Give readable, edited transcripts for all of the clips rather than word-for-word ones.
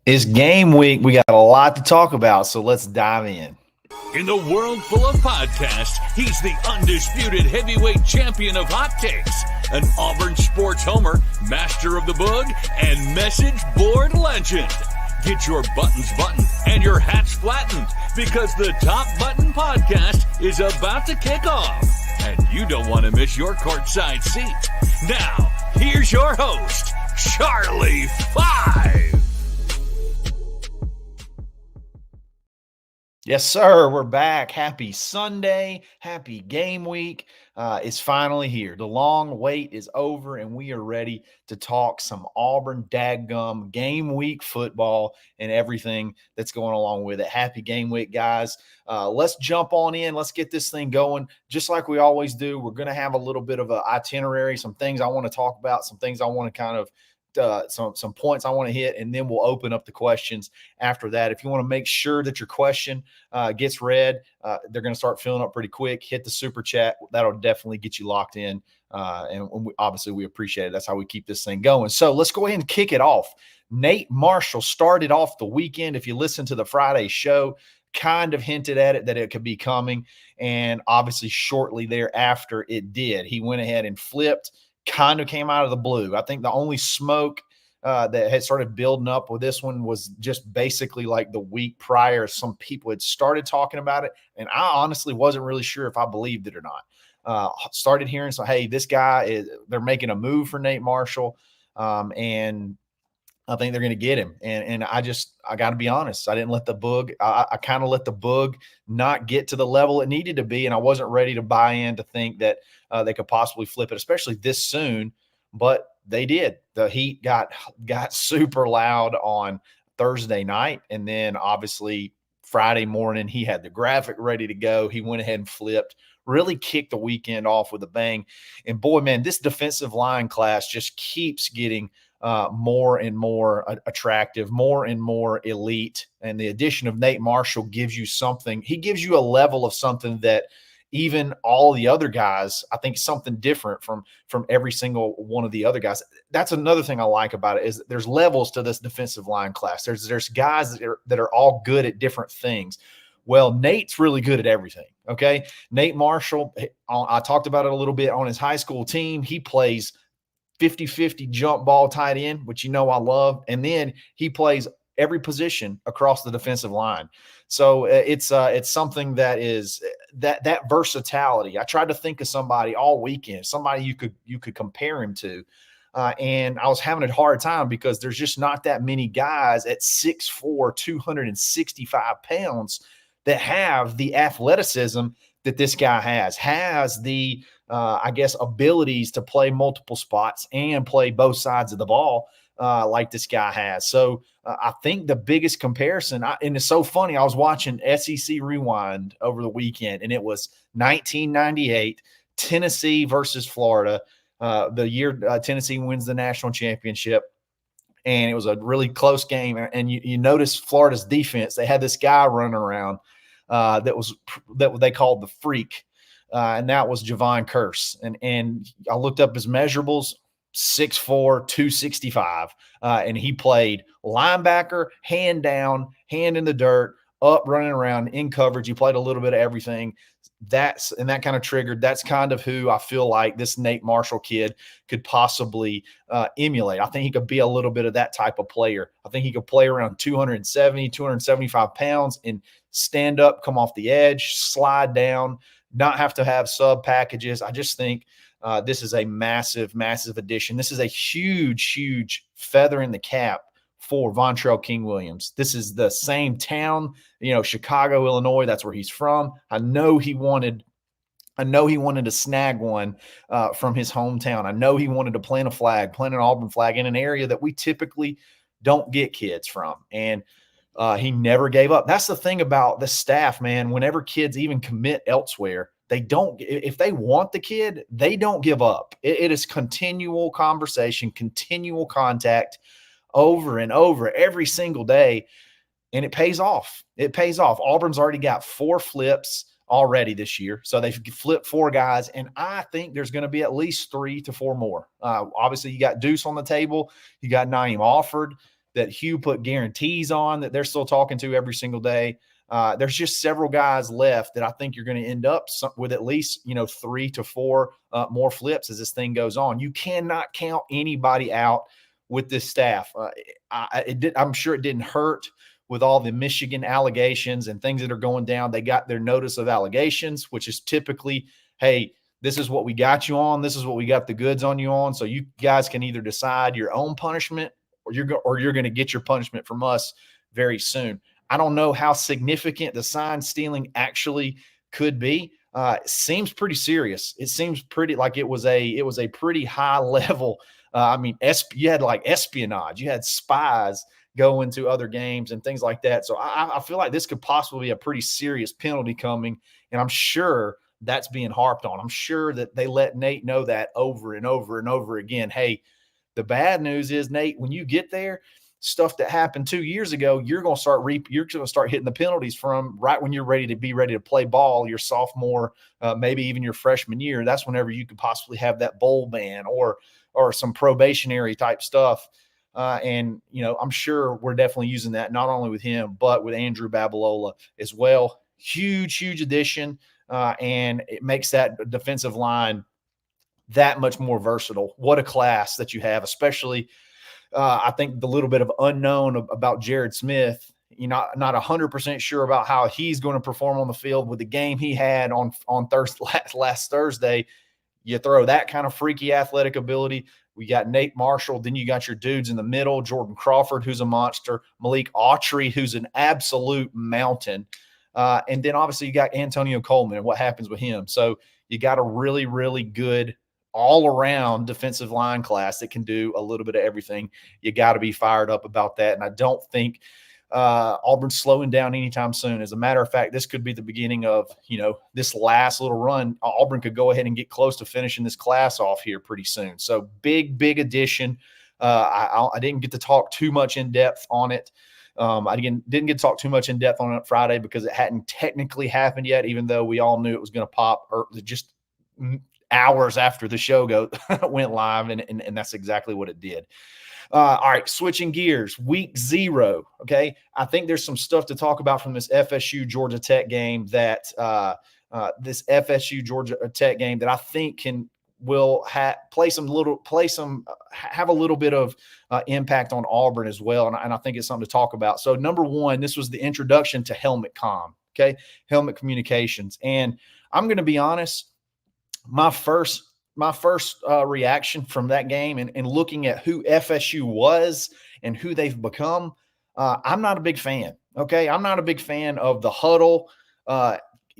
It's game week. We got a lot to talk about, so let's dive in. In the world full of podcasts, he's the undisputed heavyweight champion of hot takes, an Auburn sports homer, master of the boog, and message board legend. Get your buttons buttoned and your hats flattened because the Top Button Podcast is about to kick off, and you don't want to miss your courtside seat. Now, here's your host, Charlie Five. Yes, sir. We're back. Happy Sunday. Happy game week. It's finally here. The long wait is over, and we are ready to talk some Auburn dadgum game week football and everything that's going along with it. Happy game week, guys. Let's jump on in. Let's get this thing going. Just like we always do, we're going to have a little bit of an itinerary, some things I want to talk about, some things I want to kind of some points I want to hit, and then we'll open up the questions after that. If you want to make sure that your question gets read, they're going to start filling up pretty quick. Hit the super chat. That'll definitely get you locked in. And obviously we appreciate it. That's how we keep this thing going. So let's go ahead and kick it off. Nate Marshall started off the weekend. If you listen to the Friday show, kind of hinted at it that it could be coming. And obviously shortly thereafter it did. He went ahead and flipped. Kind of came out of the blue. I think the only smoke that had started building up with this one was just basically like the week prior. Some people had started talking about it, and I honestly wasn't really sure if I believed it or not. Started hearing, so hey, this guy they're making a move for Nate Marshall, and I think they're going to get him. And I got to be honest. I didn't let the bug, I kind of let the bug not get to the level it needed to be. And I wasn't ready to buy in to think that they could possibly flip it, especially this soon. But they did. The heat got super loud on Thursday night. And then obviously Friday morning, he had the graphic ready to go. He went ahead and flipped, really kicked the weekend off with a bang. And boy, man, this defensive line class just keeps getting more and more attractive, more and more elite. And the addition of Nate Marshall gives you something. He gives you a level of something that even all the other guys, I think something different from every single one of the other guys. That's another thing I like about it is that there's levels to this defensive line class. There's guys that are all good at different things. Well, Nate's really good at everything, okay? Nate Marshall, I talked about it a little bit on his high school team. He plays 50-50 jump ball tight end, which I love. And then he plays every position across the defensive line. So it's something that is that versatility. I tried to think of somebody all weekend, somebody you could compare him to. And I was having a hard time because there's just not that many guys at 6'4", 265 pounds that have the athleticism that this guy has the abilities to play multiple spots and play both sides of the ball like this guy has. So I think the biggest comparison, and it's so funny, I was watching SEC Rewind over the weekend, and it was 1998, Tennessee versus Florida, the year Tennessee wins the national championship. And it was a really close game. And you notice Florida's defense, they had this guy running around that they called the freak. And that was Javon Curse. And I looked up his measurables, 6'4", 265. And he played linebacker, hand down, hand in the dirt, up, running around, in coverage. He played a little bit of everything. That kind of triggered. That's kind of who I feel like this Nate Marshall kid could possibly emulate. I think he could be a little bit of that type of player. I think he could play around 270, 275 pounds and stand up, come off the edge, slide down, not have to have sub packages. I just think this is a massive, massive addition. This is a huge, huge feather in the cap for Vontrell King Williams. This is the same town, Chicago, Illinois. That's where he's from. I know he wanted to snag one from his hometown. I know he wanted to plant an Auburn flag in an area that we typically don't get kids from. And he never gave up. That's the thing about the staff, man. Whenever kids even commit elsewhere, if they want the kid, they don't give up. It is continual conversation, continual contact over and over every single day. And it pays off. It pays off. Auburn's already got 4 flips already this year. So they've flipped 4 guys. And I think there's going to be at least 3 to 4 more. Obviously, you got Deuce on the table. You got Naeem Offord. that Hugh put guarantees on that they're still talking to every single day. There's just several guys left that I think you're going to end up with at least 3 to 4 more flips as this thing goes on. You cannot count anybody out with this staff. I'm sure it didn't hurt with all the Michigan allegations and things that are going down. They got their notice of allegations, which is typically, hey, this is what we got you on. This is what we got the goods on you on. So you guys can either decide your own punishment or you're going to get your punishment from us very soon. I don't know how significant the sign stealing actually could be. It seems pretty serious. It seems pretty like it was a pretty high level. You had like espionage. You had spies go into other games and things like that. So I feel like this could possibly be a pretty serious penalty coming, and I'm sure that's being harped on. I'm sure that they let Nate know that over and over and over again. Hey, the bad news is, Nate, when you get there, stuff that happened 2 years ago, you're going to start hitting the penalties from right when you're ready to play ball, your sophomore, maybe even your freshman year. That's whenever you could possibly have that bowl ban or some probationary type stuff. And I'm sure we're definitely using that not only with him, but with Andrew Babalola as well. Huge addition. And it makes that defensive line that much more versatile. What a class that you have, especially I think the little bit of unknown about Jared Smith, not 100% sure about how he's going to perform on the field with the game he had on last Thursday. You throw that kind of freaky athletic ability. We got Nate Marshall. Then you got your dudes in the middle, Jordan Crawford, who's a monster, Malik Autry, who's an absolute mountain. And then obviously you got Antonio Coleman and what happens with him. So you got a really, really good all-around defensive line class that can do a little bit of everything. You got to be fired up about that. And I don't think Auburn's slowing down anytime soon. As a matter of fact, this could be the beginning of, this last little run. Auburn could go ahead and get close to finishing this class off here pretty soon. So big addition. I didn't get to talk too much in depth on it. I didn't get to talk too much in depth on it Friday because it hadn't technically happened yet, even though we all knew it was going to pop just hours after the show went live, and that's exactly what it did. All right, switching gears, week 0. Okay, I think there's some stuff to talk about from this FSU Georgia Tech game that have I think will have a little bit of impact on Auburn as well, and I think it's something to talk about. So number one, this was the introduction to helmet comm. Okay, helmet communications, and I'm going to be honest. My first reaction from that game and looking at who FSU was and who they've become, I'm not a big fan. Okay, I'm not a big fan of the huddle.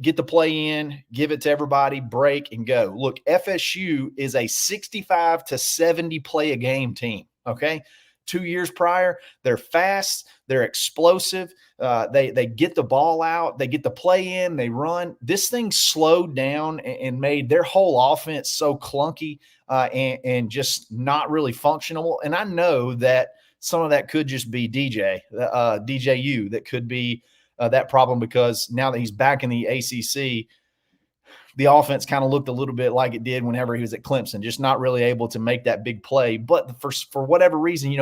Get the play in, give it to everybody, break, and go. Look, FSU is a 65 to 70 play a game team. Okay, 2 years prior, they're fast, they're explosive. They get the ball out, they get the play in, they run. This thing slowed down and made their whole offense so clunky and just not really functional. And I know that some of that could just be DJU. That could be that problem because now that he's back in the ACC, the offense kind of looked a little bit like it did whenever he was at Clemson, just not really able to make that big play. But for whatever reason,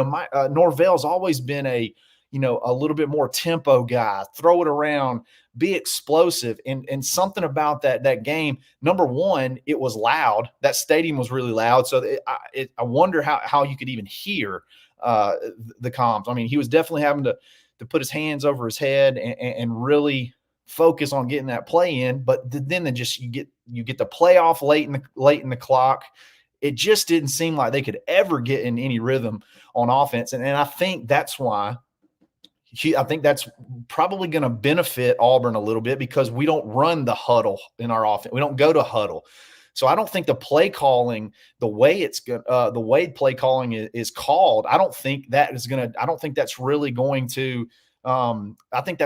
Norvell's always been a little bit more tempo guy, throw it around, be explosive. And something about that game, number one, it was loud. That stadium was really loud. So I wonder how you could even hear the comms. I mean, he was definitely having to put his hands over his head and really focus on getting that play in, but then you get the playoff late in the clock. It just didn't seem like they could ever get in any rhythm on offense, and I think that's why. I think that's probably going to benefit Auburn a little bit because we don't run the huddle in our offense. We don't go to huddle. So I don't think the play calling, the way play calling is called, I don't think that's really going to I think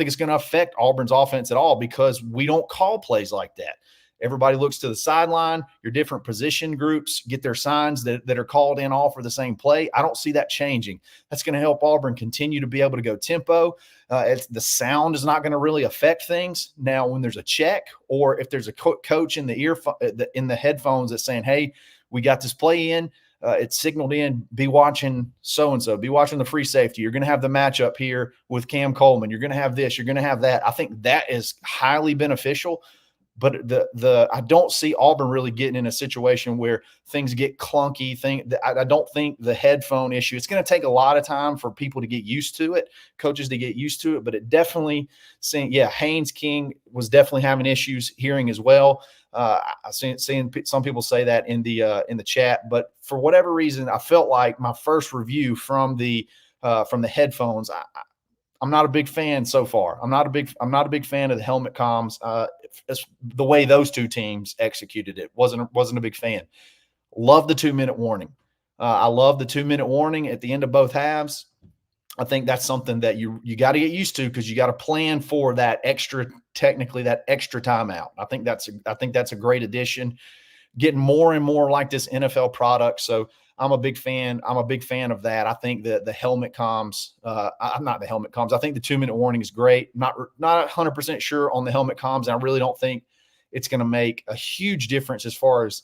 it's going to affect Auburn's offense at all because we don't call plays like that. Everybody looks to the sideline. Your different position groups get their signs that are called in all for the same play. I don't see that changing. That's going to help Auburn continue to be able to go tempo. The sound is not going to really affect things. Now, when there's a check or if there's a coach in the headphones that's saying, hey, we got this play in, it's signaled in, be watching so-and-so, be watching the free safety. You're going to have the matchup here with Cam Coleman. You're going to have this, you're going to have that. I think that is highly beneficial. But I don't see Auburn really getting in a situation where things get clunky. I don't think the headphone issue. It's going to take a lot of time for people to get used to it, coaches to get used to it. But it definitely Haynes King was definitely having issues hearing as well. I've seen some people say that in the chat. But for whatever reason, I felt like my first review from the headphones, I'm not a big fan so far. I'm not a big fan of the helmet comms. The way those two teams executed it wasn't a big fan. Love the 2-minute warning. I love the 2-minute warning at the end of both halves. I think that's something that you got to get used to, because you got to plan for that extra timeout. I think that's a great addition. Getting more and more like this NFL product. So I'm a big fan. I'm a big fan of that. I think that the helmet comms, I'm not the helmet comms. I think the 2-minute warning is great. Not 100% sure on the helmet comms. And I really don't think it's going to make a huge difference as far as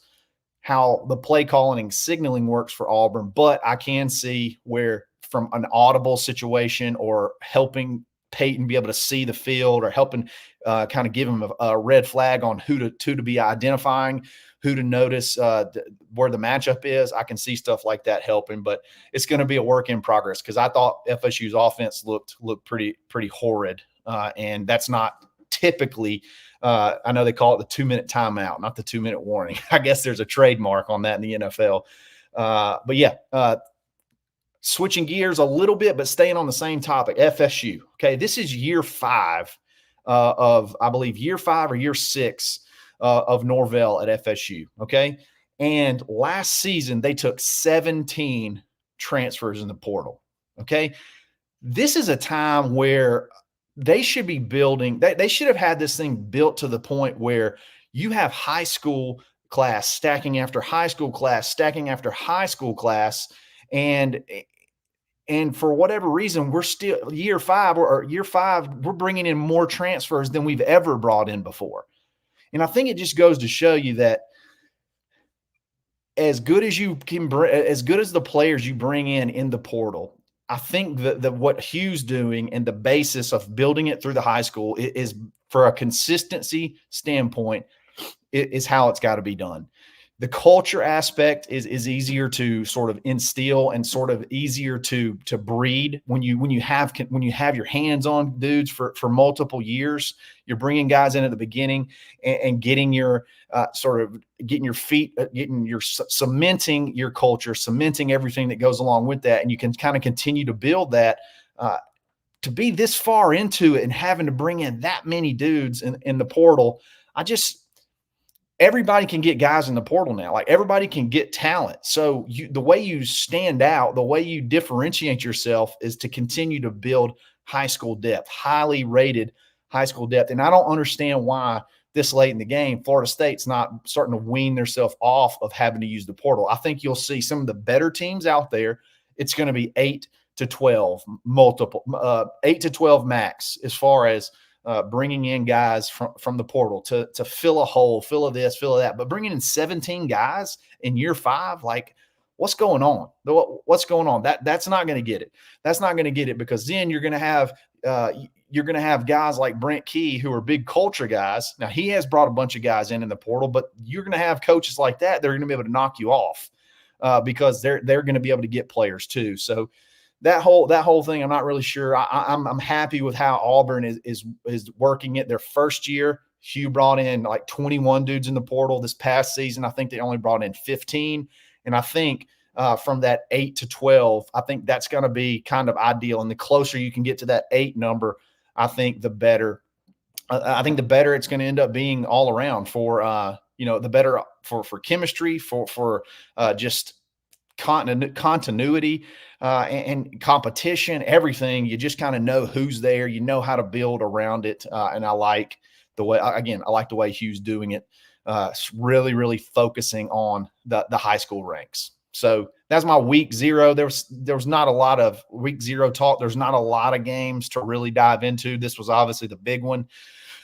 how the play calling and signaling works for Auburn. But I can see where, from an audible situation or helping Peyton be able to see the field, or helping kind of give him a red flag on who to be identifying, who to notice where the matchup is. I can see stuff like that helping, but it's going to be a work in progress, because I thought FSU's offense looked pretty horrid, and that's not typically. I know they call it the 2-minute timeout, not the 2-minute warning. I guess there's a trademark on that in the NFL. But yeah, switching gears a little bit, but staying on the same topic, FSU. Okay, this is year 5 of, I believe, year 5 or year 6 of Norvell at FSU. Okay, and last season they took 17 transfers in the portal. Okay, this is a time where they should be building. They should have had this thing built to the point where you have high school class stacking after high school class, stacking after high school class, and for whatever reason, we're still year 5, we're bringing in more transfers than we've ever brought in before. And I think it just goes to show you that as good as you can bring, as good as the players you bring in the portal, I think that what Hugh's doing and the basis of building it through the high school is, for a consistency standpoint, is how it's got to be done. The culture aspect is easier to sort of instill and sort of easier to breed when you have your hands on dudes for multiple years. You're bringing guys in at the beginning and getting your getting your feet, cementing your culture, cementing everything that goes along with that, and you can kind of continue to build that. To be this far into it and having to bring in that many dudes in the portal, everybody can get guys in the portal now. Like, everybody can get talent. So the way you stand out, the way you differentiate yourself, is to continue to build high school depth, highly rated high school depth. And I don't understand why this late in the game, Florida State's not starting to wean themselves off of having to use the portal. I think you'll see some of the better teams out there. It's going to be 8 to 12 8 to 12 max, as far as bringing in guys from the portal to fill a hole, fill a this, fill a that. But bringing in 17 guys in year 5, like, what's going on? What's going on? That's not going to get it. That's not going to get it, because then you're going to have guys like Brent Key, who are big culture guys. Now, he has brought a bunch of guys in the portal, but you're going to have coaches like that. They're going to be able to knock you off because they're going to be able to get players too. So that whole thing, I'm not really sure. I'm happy with how Auburn is working it. Their first year, Hugh brought in like 21 dudes in the portal. This past season, I think they only brought in 15. And I think from that 8 to 12, I think that's going to be kind of ideal. And the closer you can get to that 8 number, I think the better. I think the better it's going to end up being all around for the better for chemistry, for just continuity and competition, everything. You just kind of know who's there. You know how to build around it. And I like the way Hugh's doing it. Really, really focusing on the high school ranks. So that's my week 0. There was not a lot of week 0 talk. There's not a lot of games to really dive into. This was obviously the big one.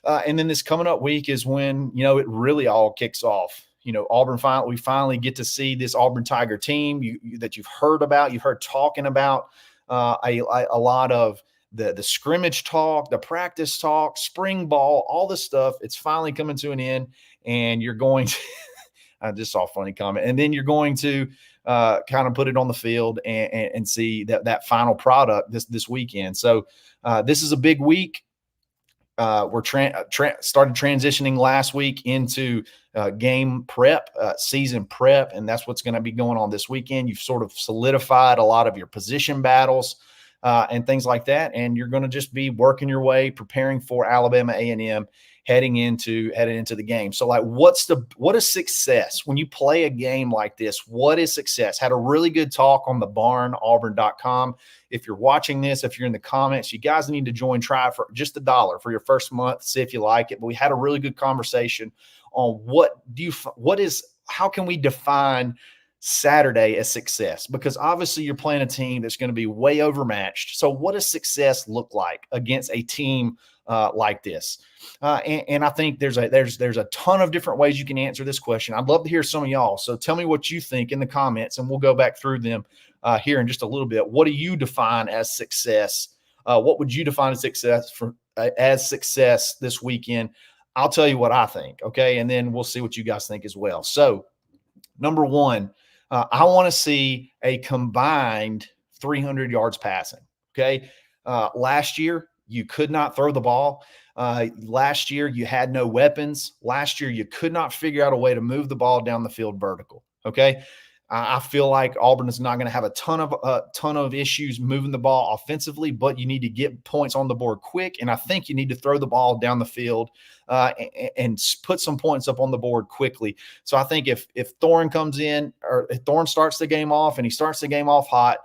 And then this coming up week is when, it really all kicks off. Auburn we finally get to see this Auburn Tiger team that you've heard about, you've heard talking about a lot of the scrimmage talk, the practice talk, spring ball, all this stuff. It's finally coming to an end, and you're going to I just saw a funny comment. And then you're going to kind of put it on the field and see that final product this weekend. So this is a big week. We're started transitioning last week into game prep, season prep, and that's what's going to be going on this weekend. You've sort of solidified a lot of your position battles and things like that, and you're going to just be working your way, preparing for Alabama A&M heading into the game. So, like, what is success when you play a game like this? What is success? Had a really good talk on the barn, auburn.com. If you're watching this, if you're in the comments, you guys need to join. Try it for just $1 for your first month, see if you like it. But we had a really good conversation on how can we define Saturday as success? Because obviously you're playing a team that's going to be way overmatched. So what does success look like against a team like this? And I think there's a ton of different ways you can answer this question. I'd love to hear some of y'all. So tell me what you think in the comments, and we'll go back through them here in just a little bit. What do you define as success? What would you define as success this weekend? I'll tell you what I think, okay? And then we'll see what you guys think as well. So, number one, I want to see a combined 300 yards passing, okay? Last year, you could not throw the ball. Last year, you had no weapons. Last year, you could not figure out a way to move the ball down the field vertical, okay? I feel like Auburn is not going to have a ton of issues moving the ball offensively, but you need to get points on the board quick, and I think you need to throw the ball down the field and put some points up on the board quickly. So I think if Thorne comes in, or if Thorne starts the game off and he starts the game off hot,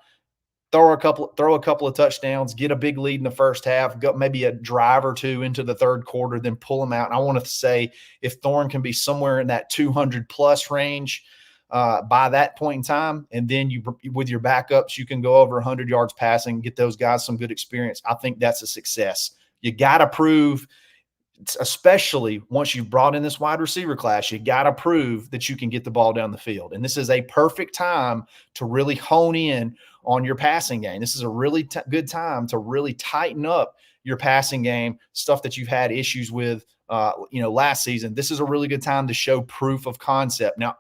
throw a couple of touchdowns, get a big lead in the first half, go maybe a drive or two into the third quarter, then pull them out. And I want to say if Thorne can be somewhere in that 200-plus range by that point in time, and then with your backups, you can go over 100 yards passing, get those guys some good experience. I think that's a success. You got to prove, especially once you've brought in this wide receiver class, you got to prove that you can get the ball down the field. And this is a perfect time to really hone in on your passing game. This is a really good time to really tighten up your passing game, stuff that you've had issues with last season. This is a really good time to show proof of concept. Now,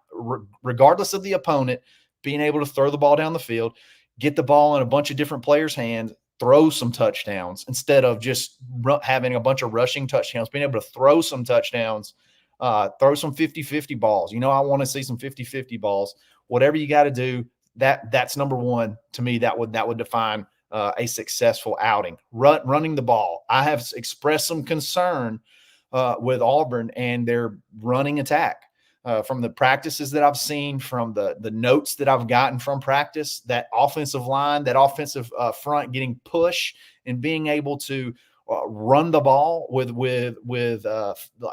regardless of the opponent, being able to throw the ball down the field, get the ball in a bunch of different players' hands, throw some touchdowns instead of just having a bunch of rushing touchdowns, being able to throw some touchdowns, throw some 50-50 balls. I want to see some 50-50 balls. Whatever you got to do, that's number one to me. That would define a successful outing. Running the ball. I have expressed some concern with Auburn and their running attack. From the practices that I've seen, from the notes that I've gotten from practice, that offensive line, that offensive front getting push and being able to run the ball with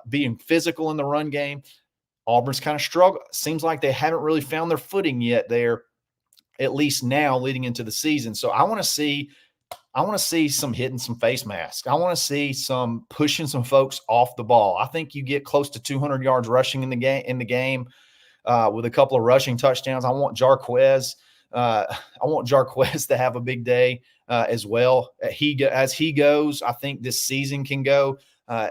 being physical in the run game. Auburn's kind of struggled. Seems like they haven't really found their footing yet there, at least now leading into the season. So I want to see some hitting some face masks. I want to see some pushing some folks off the ball. I think you get close to 200 yards rushing in the game with a couple of rushing touchdowns. I want Jarquez to have a big day as well. As he goes, I think this season can go.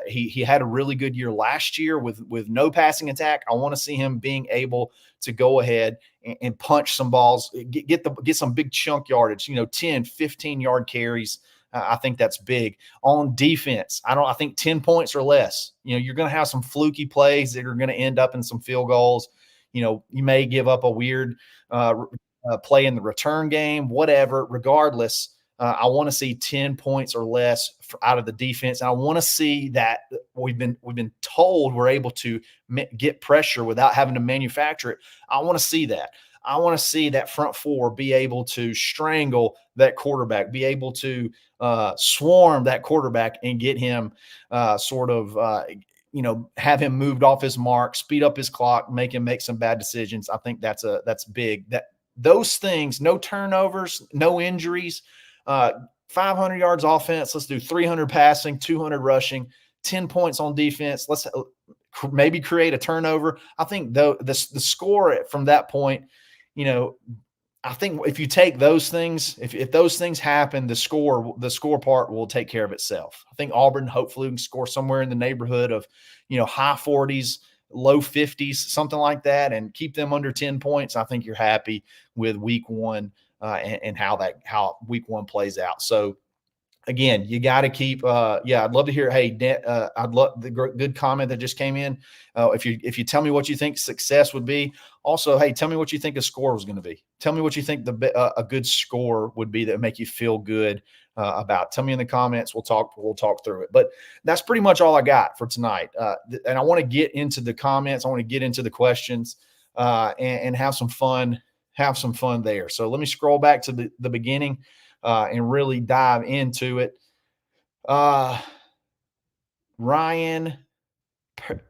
He had a really good year last year with no passing attack. I want to see him being able to go ahead and punch some balls, get some big chunk yardage, 10, 15-yard carries. I think that's big. On defense, I think 10 points or less. You're going to have some fluky plays that are going to end up in some field goals. You may give up a weird play in the return game, whatever. Regardless, I want to see 10 points or less out of the defense. And I want to see that we've been told we're able to get pressure without having to manufacture it. I want to see that. I want to see that front four be able to strangle that quarterback, be able to swarm that quarterback and get him have him moved off his mark, speed up his clock, make him make some bad decisions. I think that's big. Those things, no turnovers, no injuries, 500 yards offense. Let's do 300 passing, 200 rushing, 10 points on defense. maybe create a turnover. I think though the score from that point, you know, I think if you take those things, if those things happen, the score part will take care of itself. I think Auburn hopefully can score somewhere in the neighborhood of, high 40s, low 50s, something like that, and keep them under 10 points. I think you're happy with week one and how week one plays out. So again, you got to keep. I'd love to hear. Hey, I'd love the good comment that just came in. If you tell me what you think success would be. Also, hey, tell me what you think the score was going to be. Tell me what you think a good score would be that would make you feel good about. Tell me in the comments. We'll talk through it. But that's pretty much all I got for tonight. And I want to get into the comments. I want to get into the questions and have some fun. Have some fun there. So let me scroll back to the beginning. And really dive into it. Ryan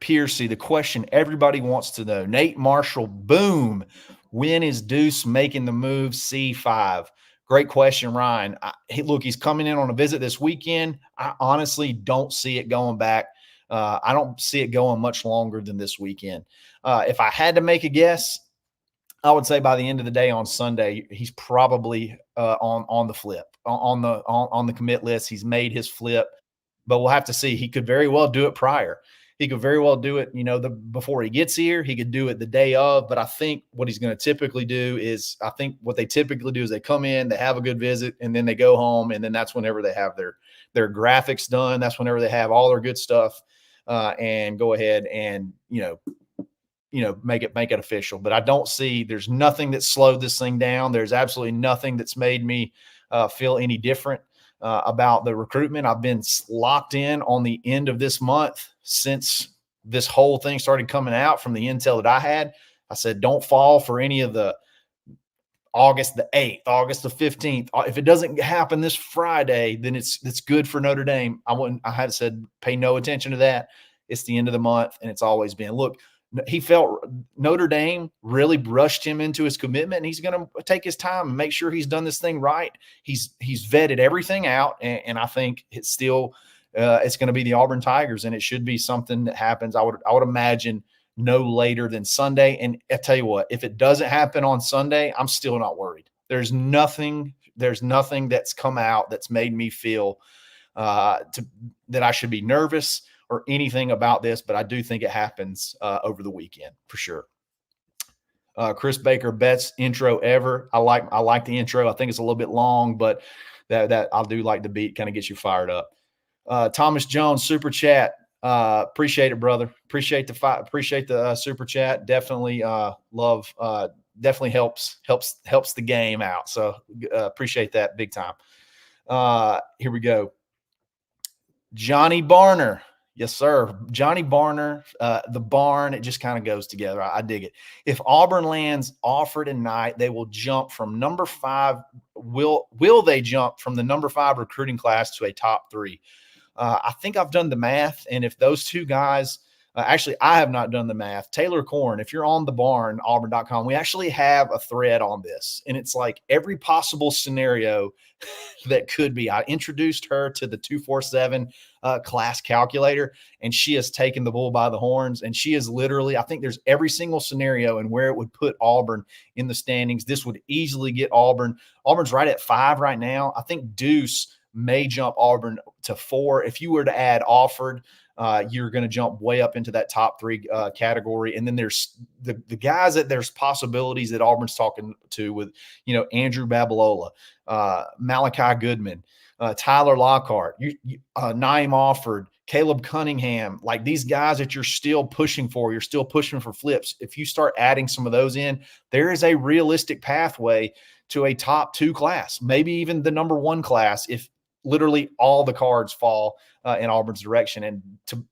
Piercy, the question everybody wants to know. Nate Marshall, boom. When is Deuce making the move C5? Great question, Ryan. He's coming in on a visit this weekend. I honestly don't see it going back. I don't see it going much longer than this weekend. If I had to make a guess, I would say by the end of the day on Sunday, he's probably on the flip, on the commit list. He's made his flip, but we'll have to see. He could very well do it prior. He could very well do it, before he gets here. He could do it the day of. But I think what he's going to typically do is, what they typically do is they come in, they have a good visit, and then they go home, and then that's whenever they have their graphics done. That's whenever they have all their good stuff, and go ahead and make it official. But I don't see, there's nothing that slowed this thing down. There's absolutely nothing that's made me feel any different about the recruitment. I've been locked in on the end of this month since this whole thing started coming out from the intel that I had. I said, don't fall for any of the August the 8th, August the 15th. If it doesn't happen this Friday, then it's good for Notre Dame. I had said, pay no attention to that. It's the end of the month, and it's always been. Look, he felt Notre Dame really brushed him into his commitment, and he's going to take his time and make sure he's done this thing right. He's vetted everything out, and I think it's still it's going to be the Auburn Tigers, and it should be something that happens. I would imagine no later than Sunday. And I tell you what, if it doesn't happen on Sunday, I'm still not worried. There's nothing that's come out that's made me feel that I should be nervous or anything about this, but I do think it happens over the weekend for sure. Chris Baker, best intro ever. I like the intro. I think it's a little bit long, but that I do like the beat. Kind of gets you fired up. Thomas Jones, super chat. Appreciate it, brother. Appreciate the super chat. Definitely love. Definitely helps the game out. So appreciate that big time. Here we go. Johnny Barner. Yes, sir. Johnny Barner, the barn, it just kind of goes together. I dig it. If Auburn lands offered tonight, they will jump from number 5. Will they jump from the number 5 recruiting class to a top 3? I think I've done the math. And if those two guys, actually, I have not done the math. Taylor Korn, if you're on the barn, auburn.com, we actually have a thread on this. And it's like every possible scenario that could be. I introduced her to the 247 class calculator, and she has taken the bull by the horns. And she is literally, I think there's every single scenario and where it would put Auburn in the standings. This would easily get Auburn. Auburn's right at 5 right now. I think Deuce may jump Auburn to 4. If you were to add Offord, you're going to jump way up into that top 3 category. And then there's the guys that there's possibilities that Auburn's talking to with, Andrew Babalola, Malachi Goodman, Tyler Lockhart, Naeem Offord, Caleb Cunningham, like these guys that you're still pushing for, you're still pushing for flips. If you start adding some of those in, there is a realistic pathway to a top 2 class, maybe even the number 1 class, if literally all the cards fall in Auburn's direction. And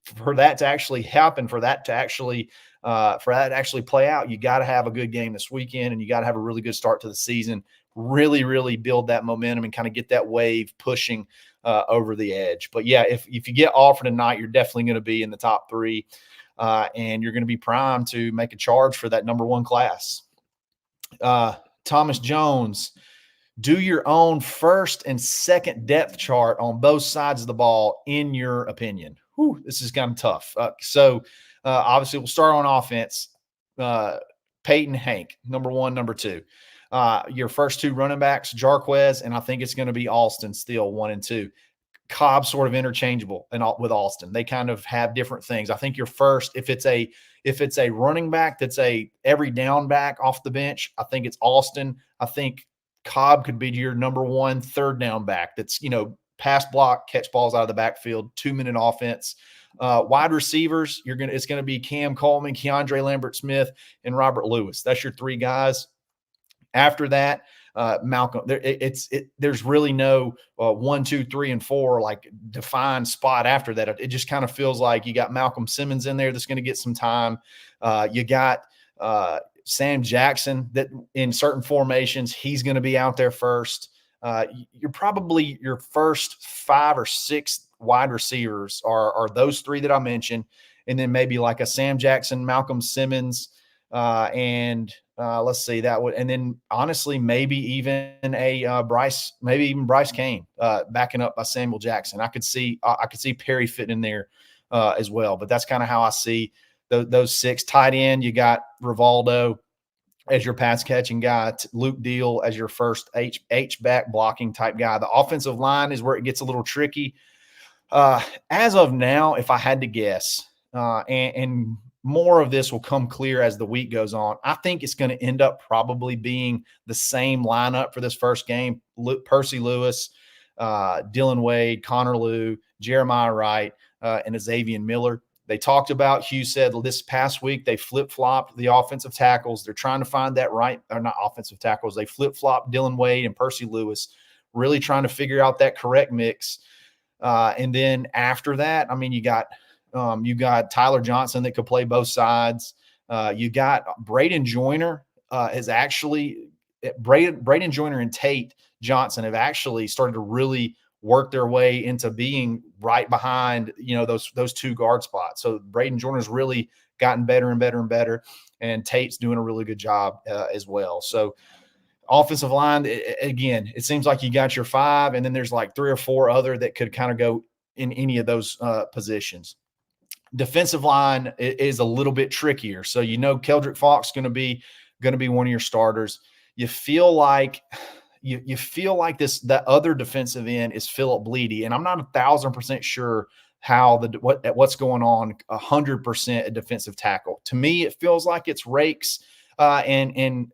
for that to actually happen, for that to actually play out, you got to have a good game this weekend, and you got to have a really good start to the season. Really, really build that momentum and kind of get that wave pushing over the edge. But yeah, if you get offered tonight, you're definitely going to be in the top 3, and you're going to be primed to make a charge for that number 1 class. Thomas Jones, do your own first and second depth chart on both sides of the ball, in your opinion. Whew, this is kind of tough. So Obviously, we'll start on offense. Peyton, Hank, number one, number two. Your first two running backs, Jarquez, and I think it's going to be Alston still 1 and 2. Cobb sort of interchangeable and with Alston. They kind of have different things. I think your first, if it's a running back that's a every down back off the bench, I think it's Alston. I think Cobb could be your number one third down back. That's pass block, catch balls out of the backfield, 2-minute offense. Wide receivers, it's gonna be Cam Coleman, Keandre Lambert-Smith, and Robert Lewis. That's your three guys. After that, Malcolm, there's really no 1, 2, 3, and 4 like defined spot after that. It just kind of feels like you got Malcolm Simmons in there that's going to get some time. You got Sam Jackson that in certain formations he's going to be out there first. You're probably your first 5 or 6 wide receivers are those three that I mentioned, and then maybe like a Sam Jackson, Malcolm Simmons, and let's see that would, and then honestly maybe even a Bryce, maybe even Bryce Kane backing up by Samuel Jackson. I could see Perry fitting in there as well, but that's kind of how I see those 6. Tight end, you got Rivaldo as your pass catching guy, Luke Deal as your first H back blocking type guy. The offensive line is where it gets a little tricky. As of now, if I had to guess, and more of this will come clear as the week goes on, I think it's going to end up probably being the same lineup for this first game. Percy Lewis, Dylan Wade, Connor Lew, Jeremiah Wright, and Xavier Miller. They talked about, Hugh said this past week, they flip-flopped the offensive tackles. They're trying to find that right, or not offensive tackles. They flip-flopped Dylan Wade and Percy Lewis, really trying to figure out that correct mix. And then after that, I mean, you got Tyler Johnson that could play both sides. You got Braden Joyner Braden Joyner and Tate Johnson have actually started to really work their way into being right behind, those 2 guard spots. So Braden Joyner's really gotten better and better and better, and Tate's doing a really good job as well. So offensive line, again, it seems like you got your 5, and then there's like 3 or 4 other that could kind of go in any of those positions. Defensive line is a little bit trickier. So Keldrick Fox going to be one of your starters. You feel like that other defensive end is Philip Bleedy, and I'm not 1,000% sure how what's going on 100% a defensive tackle. To me, it feels like it's Rakes and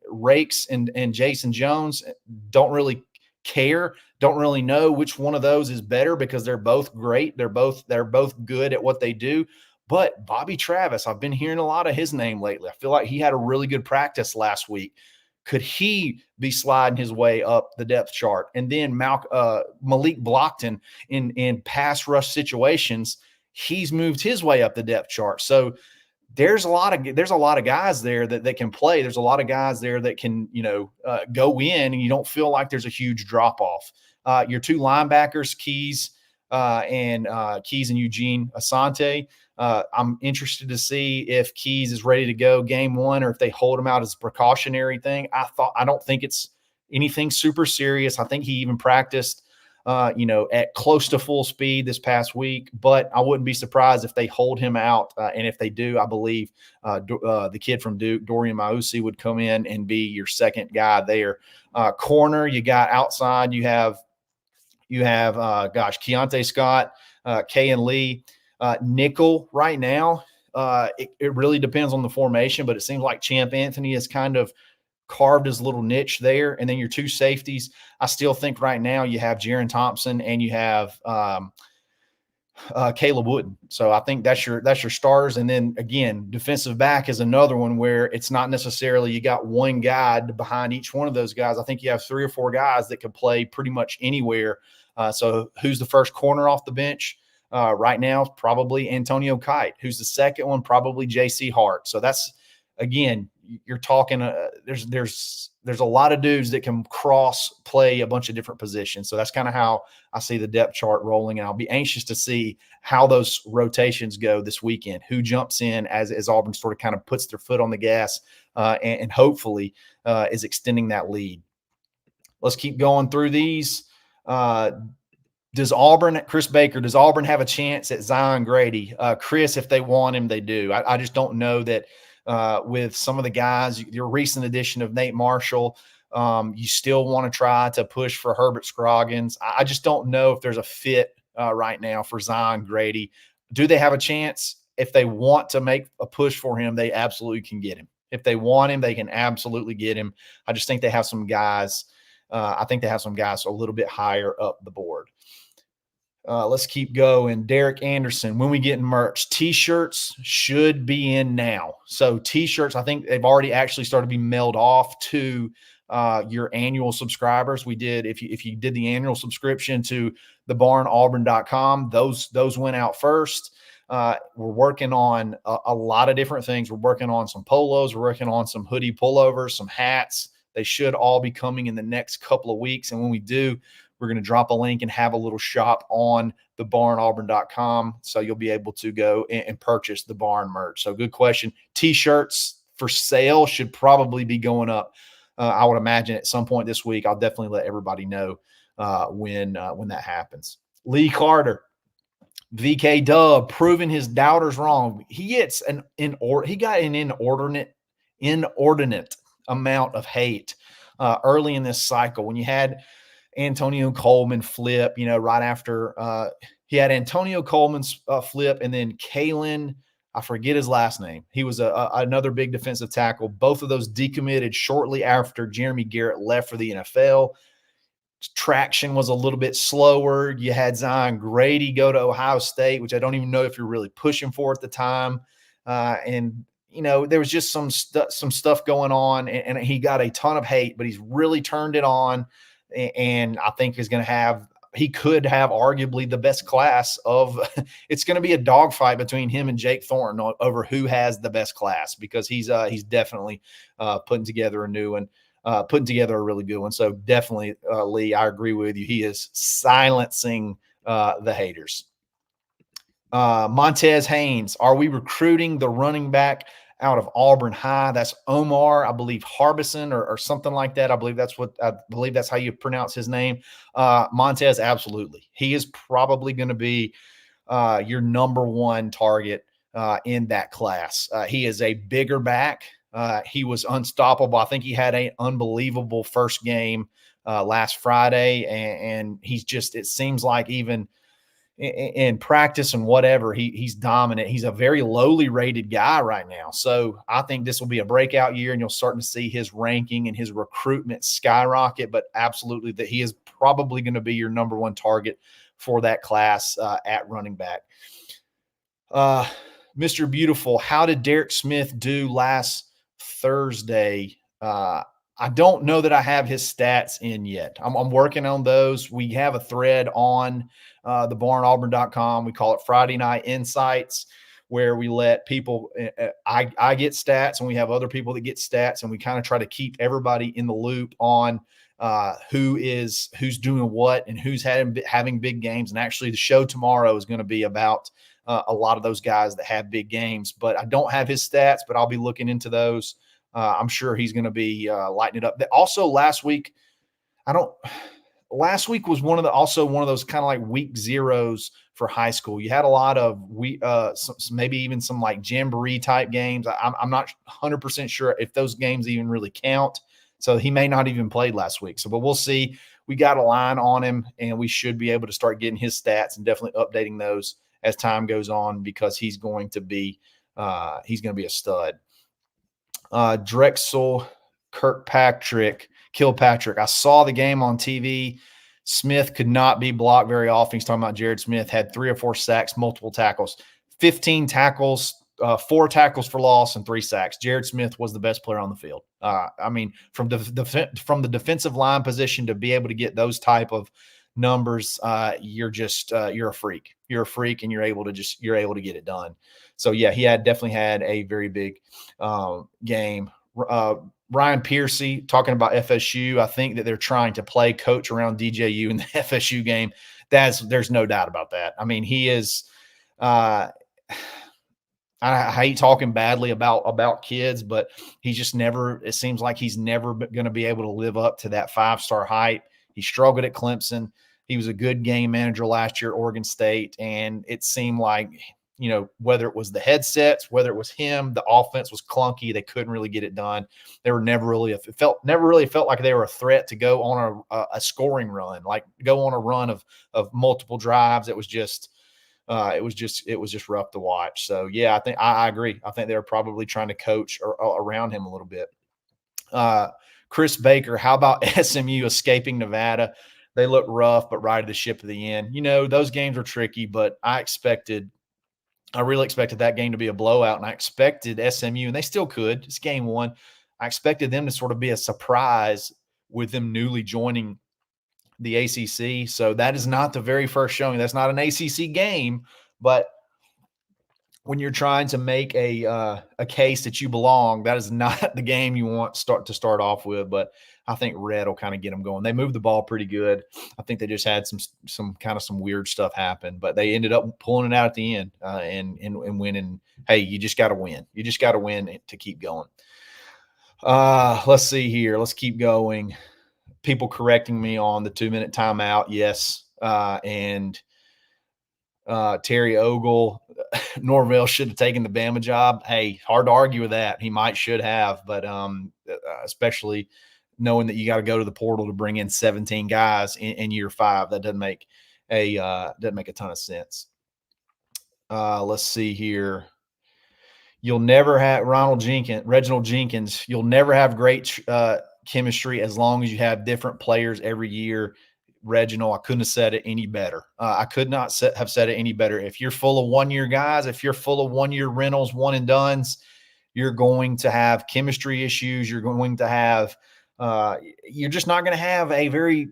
Jason Jones. Don't really care. Don't really know which one of those is better because they're both great. They're both good at what they do. But Bobby Travis, I've been hearing a lot of his name lately. I feel like he had a really good practice last week. Could he be sliding his way up the depth chart? And then Malik Blockton in pass rush situations, he's moved his way up the depth chart. So there's a lot of guys there that can play. There's a lot of guys there that can go in, and you don't feel like there's a huge drop off. Your 2 linebackers, Keys and Eugene Asante. I'm interested to see if Keys is ready to go game 1 or if they hold him out as a precautionary thing. I don't think it's anything super serious. I think he even practiced, at close to full speed this past week, but I wouldn't be surprised if they hold him out. And if they do, I believe the kid from Duke, Dorian Mausi, would come in and be your second guy there. Corner, you got outside, you have Keontae Scott, Kayan Lee. Nickel right now, it really depends on the formation, but it seems like Champ Anthony has kind of carved his little niche there. And then your 2 safeties, I still think right now you have Jaron Thompson and you have Caleb Wooden. So I think that's your stars. And then again, defensive back is another one where it's not necessarily you got one guy behind each one of those guys. I think you have 3 or 4 guys that could play pretty much anywhere. So who's the first corner off the bench? Right now, probably Antonio Kite. Who's the second one? Probably J.C. Hart. So that's, again, you're talking. There's a lot of dudes that can cross play a bunch of different positions. So that's kind of how I see the depth chart rolling. And I'll be anxious to see how those rotations go this weekend. Who jumps in as Auburn sort of kind of puts their foot on the gas and hopefully is extending that lead. Let's keep going through these. Chris Baker, does Auburn have a chance at Zion Grady? Chris, if they want him, they do. I just don't know that with some of the guys, your recent addition of Nate Marshall, you still want to try to push for Herbert Scroggins. I just don't know if there's a fit right now for Zion Grady. Do they have a chance? If they want to make a push for him, they absolutely can get him. If they want him, they can absolutely get him. I just think they have some guys. I think they have some guys a little bit higher up the board. Let's keep going. Derek Anderson, when we get in merch, t-shirts should be in now. So t-shirts, I think they've already actually started to be mailed off to your annual subscribers. We did, if you did the annual subscription to thebarnauburn.com, those went out first. We're working on a lot of different things. We're working on some polos. We're working on some hoodie pullovers, some hats. They should all be coming in the next couple of weeks. And when we do, we're going to drop a link and have a little shop on thebarnauburn.com. So you'll be able to go and purchase the Barn merch. So good question. T-shirts for sale should probably be going up. I would imagine at some point this week. I'll definitely let everybody know when that happens. Lee Carter, VK Dub, proving his doubters wrong. He got an inordinate amount of hate early in this cycle when you had Antonio Coleman flip, right after he had Antonio Coleman's flip, and then Kalen, I forget his last name. He was another big defensive tackle. Both of those decommitted shortly after Jeremy Garrett left for the NFL. Traction was a little bit slower. You had Zion Grady go to Ohio State, which I don't even know if you're really pushing for at the time. And there was just some stuff going on, and he got a ton of hate, but he's really turned it on. And I think he could have arguably the best class of it's going to be a dogfight between him and Jake Thornton over who has the best class, because he's definitely putting together a new one, putting together a really good one. So definitely, Lee, I agree with you. He is silencing the haters. Montez Haynes, are we recruiting the running back out of Auburn High? That's Omar, I believe, Harbison or something like that. I believe that's how you pronounce his name. Montez, absolutely. He is probably going to be your number one target in that class. He is a bigger back. He was unstoppable. I think he had an unbelievable first game last Friday, and he's it seems like even in practice and whatever, he's dominant. He's a very lowly rated guy right now. So I think this will be a breakout year, and you'll start to see his ranking and his recruitment skyrocket, but absolutely that he is probably going to be your number one target for that class at running back. Mr. Beautiful, how did Derek Smith do last Thursday? I don't know that I have his stats in yet. I'm working on those. We have a thread on thebarnauburn.com. We call it Friday Night Insights, where we let people, I get stats, and we have other people that get stats, and we kind of try to keep everybody in the loop on who's doing what and who's having big games. And actually the show tomorrow is going to be about a lot of those guys that have big games, but I don't have his stats, but I'll be looking into those. I'm sure he's going to be lighting it up. Also last week was one of those kind of like week zeros for high school. You had a lot of maybe even some like jamboree type games. I'm not 100% sure if those games even really count. So he may not even played last week. But we'll see. We got a line on him, and we should be able to start getting his stats and definitely updating those as time goes on, because he's going to be a stud. Drexel Kilpatrick. I saw the game on TV. Smith could not be blocked very often. He's talking about Jared Smith, had 3 or 4 sacks, multiple tackles, 15 tackles, 4 tackles for loss, and 3 sacks. Jared Smith was the best player on the field. From the defensive line position to be able to get those type of numbers, you're a freak. You're a freak, and you're able to get it done. So yeah, he definitely had a very big game. Ryan Piercy talking about FSU. I think that they're trying to play coach around DJU in the FSU game. There's no doubt about that. I mean, he is. I hate talking badly about kids, but he's just never. It seems like he's never going to be able to live up to that 5-star hype. He struggled at Clemson. He was a good game manager last year at Oregon State, and it seemed like, whether it was the headsets, whether it was him, the offense was clunky. They couldn't really get it done. They were never really felt like they were a threat to go on a scoring run, like go on a run of multiple drives. It was just rough to watch. So yeah, I think I agree. I think they're probably trying to coach around him a little bit. Chris Baker, how about SMU escaping Nevada? They look rough, but righted the ship at the end. Those games were tricky, but I really expected that game to be a blowout, and I expected SMU, and they still could. It's game one. I expected them to sort of be a surprise with them newly joining the ACC. So that is not the very first showing. That's not an ACC game, but when you're trying to make a case that you belong, that is not the game you want to start off with. But I think Red will kind of get them going. They moved the ball pretty good. I think they just had some weird stuff happen, but they ended up pulling it out at the end and winning. Hey, you just got to win. You just got to win to keep going. Let's see here. Let's keep going. People correcting me on the 2-minute timeout. Yes. And Terry Ogle, Norvell should have taken the Bama job. Hey, hard to argue with that. He should have, but especially knowing that you got to go to the portal to bring in 17 guys in year 5, that doesn't make a ton of sense. Let's see here. You'll never have Reginald Jenkins. You'll never have great chemistry as long as you have different players every year. Reginald, I couldn't have said it any better. I could not have said it any better. If you're full of one-year guys, if you're full of one-year rentals, one and dones, you're going to have chemistry issues. You're going to have you're just not going to have a very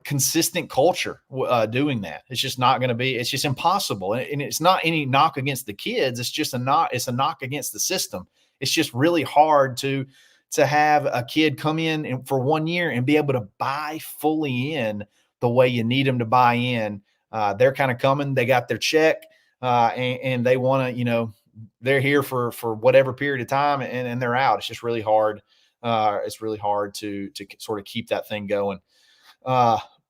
consistent culture doing that. It's just not going to be. It's just impossible. And it's not any knock against the kids. It's just a knock against the system. It's just really hard to have a kid come in for 1 year and be able to buy fully in the way you need them to buy in. They're kind of coming, they got their check, and they want to, they're here for whatever period of time, and they're out. It's just really hard. It's really hard to sort of keep that thing going.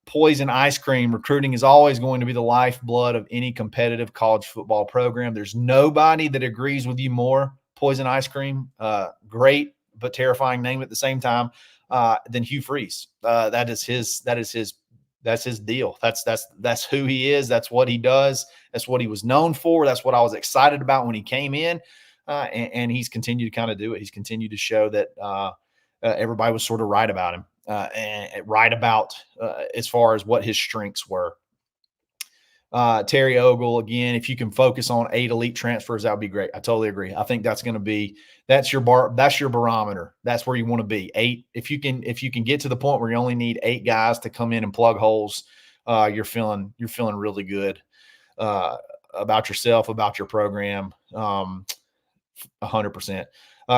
Poison ice cream, recruiting is always going to be the lifeblood of any competitive college football program. There's nobody that agrees with you more. Poison ice cream, great but terrifying name at the same time, than Hugh Freeze. That's his deal. That's who he is. That's what he does. That's what he was known for. That's what I was excited about when he came in. And he's continued to kind of do it. He's continued to show that everybody was sort of right about him, and right about as far as what his strengths were. Terry Ogle, again, if you can focus on 8 elite transfers, that would be great. I totally agree. I think that's your barometer. That's where you want to be. 8. If you can get to the point where you only need 8 guys to come in and plug holes, you're feeling really good about yourself, about your program. 100%.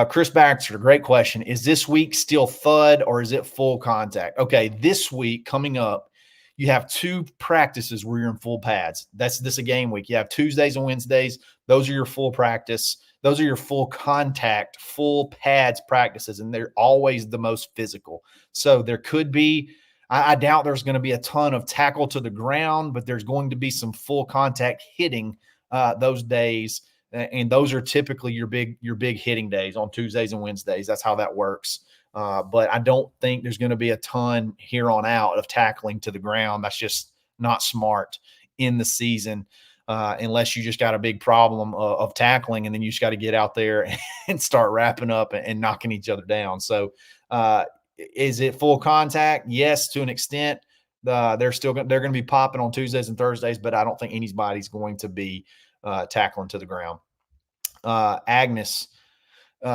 Chris Baxter, great question. Is this week still thud or is it full contact? Okay, this week coming up, you have 2 practices where you're in full pads. This is a game week. You have Tuesdays and Wednesdays. Those are your full practice. Those are your full contact, full pads practices, and they're always the most physical. So there could be, I doubt there's going to be a ton of tackle to the ground, but there's going to be some full contact hitting those days. And those are typically your big hitting days on Tuesdays and Wednesdays. That's how that works. But I don't think there's going to be a ton here on out of tackling to the ground. That's just not smart in the season, unless you just got a big problem of tackling, and then you just got to get out there and start wrapping up and knocking each other down. So is it full contact? Yes, to an extent. They're going to be popping on Tuesdays and Thursdays, but I don't think anybody's going to be tackling to the ground. Agnes,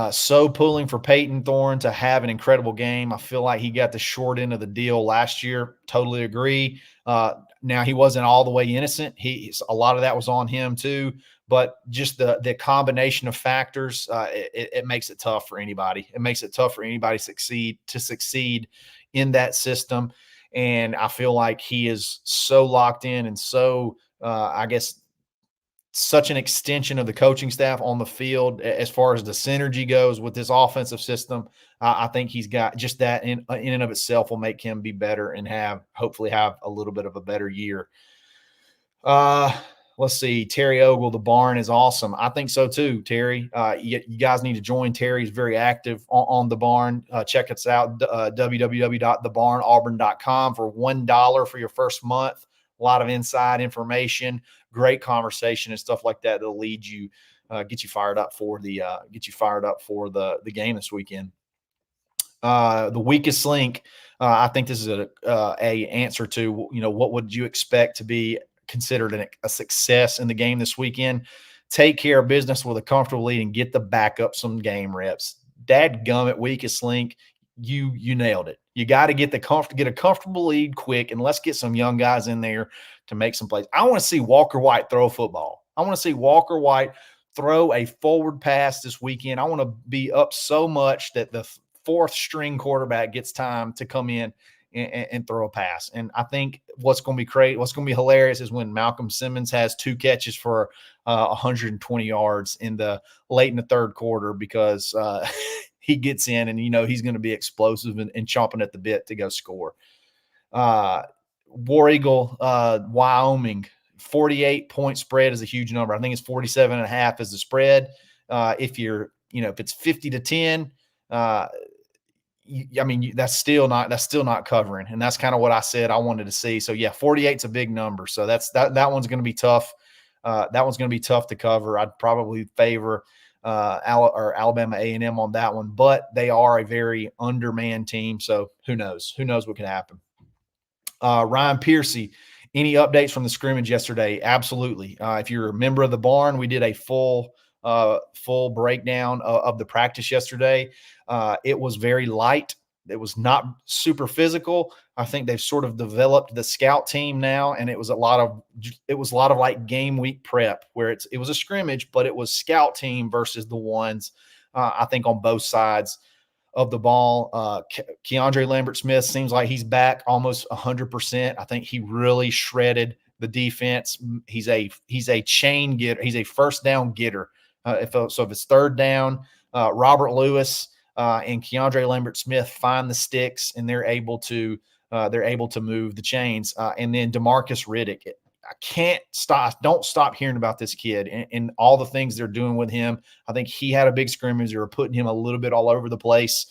so pulling for Peyton Thorne to have an incredible game. I feel like he got the short end of the deal last year. Totally agree. Now he wasn't all the way innocent. A lot of that was on him too, but just the combination of factors, it makes it tough for anybody. It makes it tough for anybody to succeed in that system. And I feel like he is so locked in and so, I guess, such an extension of the coaching staff on the field as far as the synergy goes with this offensive system. I think he's got just that in and of itself will make him be better and hopefully have a little bit of a better year. Uh, let's see. Terry Ogle, the barn is awesome. I think so too, Terry. You guys need to join. Terry's very active on the barn. Check us out, www.thebarnauburn.com for $1 for your first month. A lot of inside information, great conversation and stuff like that that'll lead you, get you fired up for the game this weekend. The weakest link. I think this is a answer to, what would you expect to be considered a success in the game this weekend? Take care of business with a comfortable lead and get the backup some game reps. Dadgummit, weakest link. You nailed it. You got to get a comfortable lead quick, and let's get some young guys in there to make some plays. I want to see Walker White throw a football. I want to see Walker White throw a forward pass this weekend. I want to be up so much that the fourth string quarterback gets time to come in and throw a pass. And I think what's going to be hilarious is when Malcolm Simmons has 2 catches for 120 yards late in the third quarter, because he gets in and he's going to be explosive and chomping at the bit to go score. War Eagle, Wyoming, 48-point spread is a huge number. I think it's 47.5 is the spread. If it's 50-10, that's still not covering, and that's kind of what I said I wanted to see. So yeah, 48's a big number. So that one's going to be tough. That one's going to be tough to cover. I'd probably favor Alabama A&M on that one, but they are a very undermanned team. So who knows what can happen. Ryan Piercy, any updates from the scrimmage yesterday? Absolutely. If you're a member of the barn, we did a full breakdown of the practice yesterday. It was very light. It was not super physical. I think they've sort of developed the scout team now, and it was a lot of like game week prep, where it was a scrimmage, but it was scout team versus the ones. I think on both sides of the ball. Keandre Lambert-Smith seems like he's back almost 100%. I think he really shredded the defense. He's a chain getter. He's a first down getter. If it's third down, Robert Lewis and Keandre Lambert-Smith find the sticks, and they're able to move the chains. And then DeMarcus Riddick, don't stop hearing about this kid and all the things they're doing with him. I think he had a big scrimmage. They were putting him a little bit all over the place.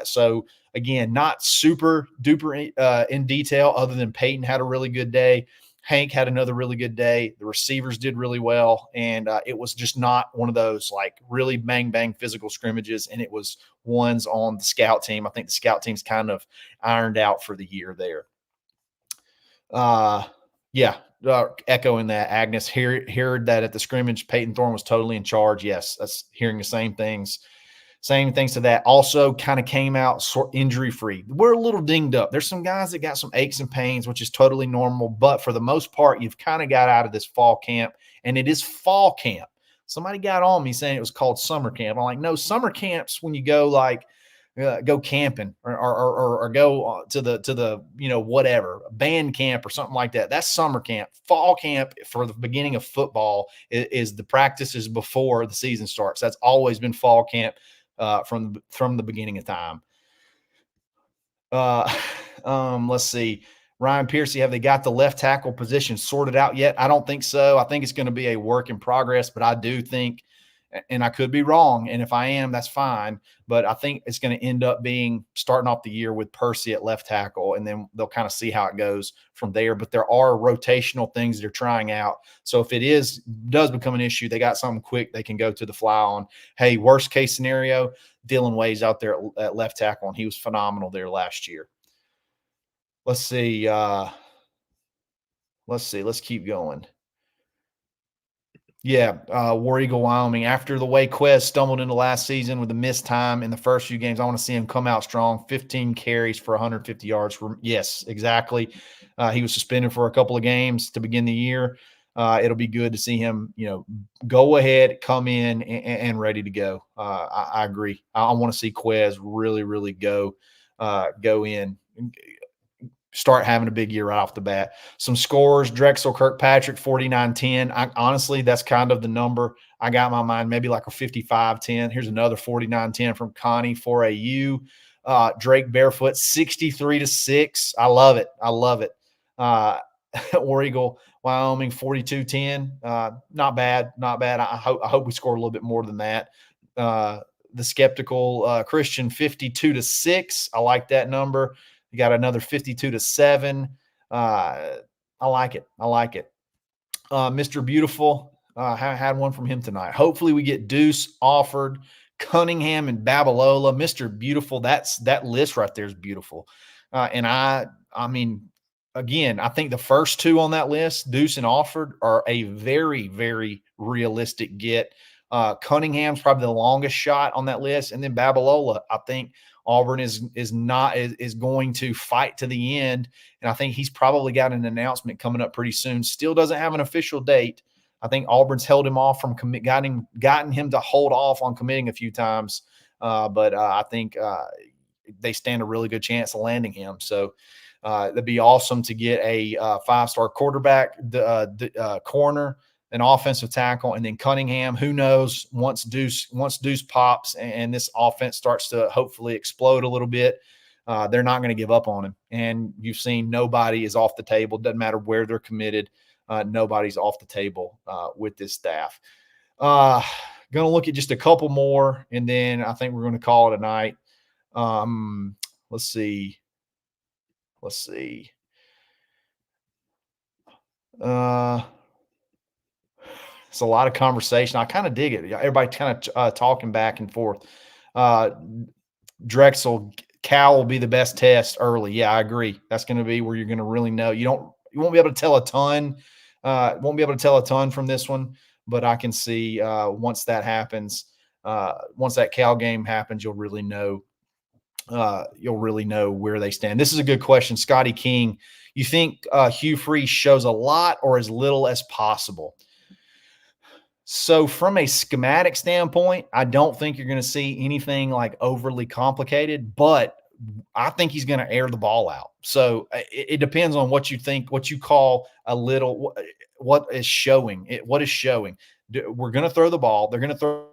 So again, not super duper in detail, other than Peyton had a really good day. Hank had another really good day. The receivers did really well. And it was just not one of those like really bang, bang physical scrimmages. And it was ones on the scout team. I think the scout team's kind of ironed out for the year there. Echoing that, Agnes, heard that at the scrimmage, Peyton Thorne was totally in charge. Yes, that's hearing the same things. Same things to that. Also kind of came out injury-free. We're a little dinged up. There's some guys that got some aches and pains, which is totally normal. But for the most part, you've kind of got out of this fall camp, and it is fall camp. Somebody got on me saying it was called summer camp. I'm like, no, summer camp's when you go go camping or go to the whatever, band camp or something like that. That's summer camp. Fall camp for the beginning of football is the practices before the season starts. That's always been fall camp from the beginning of time. Let's see. Ryan Piercy, have they got the left tackle position sorted out yet? I don't think so. I think it's going to be a work in progress, but I do think, and I could be wrong, and if I am, that's fine, but I think it's going to end up being starting off the year with Percy at left tackle, and then they'll kind of see how it goes from there. But there are rotational things they're trying out. So if it does become an issue, they got something quick they can go to the fly on. Hey, worst case scenario, Dylan Way's out there at left tackle, and he was phenomenal there last year. Let's see. Let's keep going. Yeah, War Eagle, Wyoming. After the way Quez stumbled into last season with the missed time in the first few games, I want to see him come out strong. 15 carries for 150 yards. Yes, exactly. He was suspended for a couple of games to begin the year. It'll be good to see him, go ahead, come in, and ready to go. I agree. I want to see Quez really, really go in. start having a big year right off the bat. Some scores: Drexel Kirkpatrick 49-10. Honestly, that's kind of the number I got in my mind, maybe like a 55-10. Here's another 49-10 from Connie for AU. Drake Barefoot 63-6. I love it. I love it. War Eagle Wyoming 42-10. Not bad. Not bad. I hope we score a little bit more than that. The Skeptical Christian 52-6. I like that number. You got another 52-7. I like it. I like it. Mr. Beautiful, had one from him tonight. Hopefully we get Deuce, Offered, Cunningham, and Babalola. Mr. Beautiful, that list right there is beautiful. And I mean, again, I think the first two on that list, Deuce and Offered, are a very, very realistic get. Cunningham's probably the longest shot on that list, and then Babalola, I think Auburn is going to fight to the end, and I think he's probably got an announcement coming up pretty soon. Still doesn't have an official date. I think Auburn's held him off from gotten him to hold off on committing a few times, but I think they stand a really good chance of landing him. So that'd be awesome to get a 5-star quarterback, corner, an offensive tackle, and then Cunningham. Who knows? Once Deuce pops and this offense starts to hopefully explode a little bit, they're not going to give up on him. And you've seen nobody is off the table. Doesn't matter where they're committed. Nobody's off the table with this staff. Going to look at just a couple more, and then I think we're going to call it a night. Let's see. It's a lot of conversation. I kind of dig it. Everybody kind of talking back and forth. Drexel, Cal will be the best test early. Yeah, I agree. That's going to be where you're going to really know. You won't be able to tell a ton. Won't be able to tell a ton from this one, but I can see once that happens, once that Cal game happens, you'll really know where they stand. This is a good question. Scotty King, you think Hugh Freeze shows a lot or as little as possible? So from a schematic standpoint, I don't think you're going to see anything like overly complicated, but I think he's going to air the ball out. So it depends on what you think, what you call a little, what is showing. What is showing? We're going to throw the ball. They're going to throw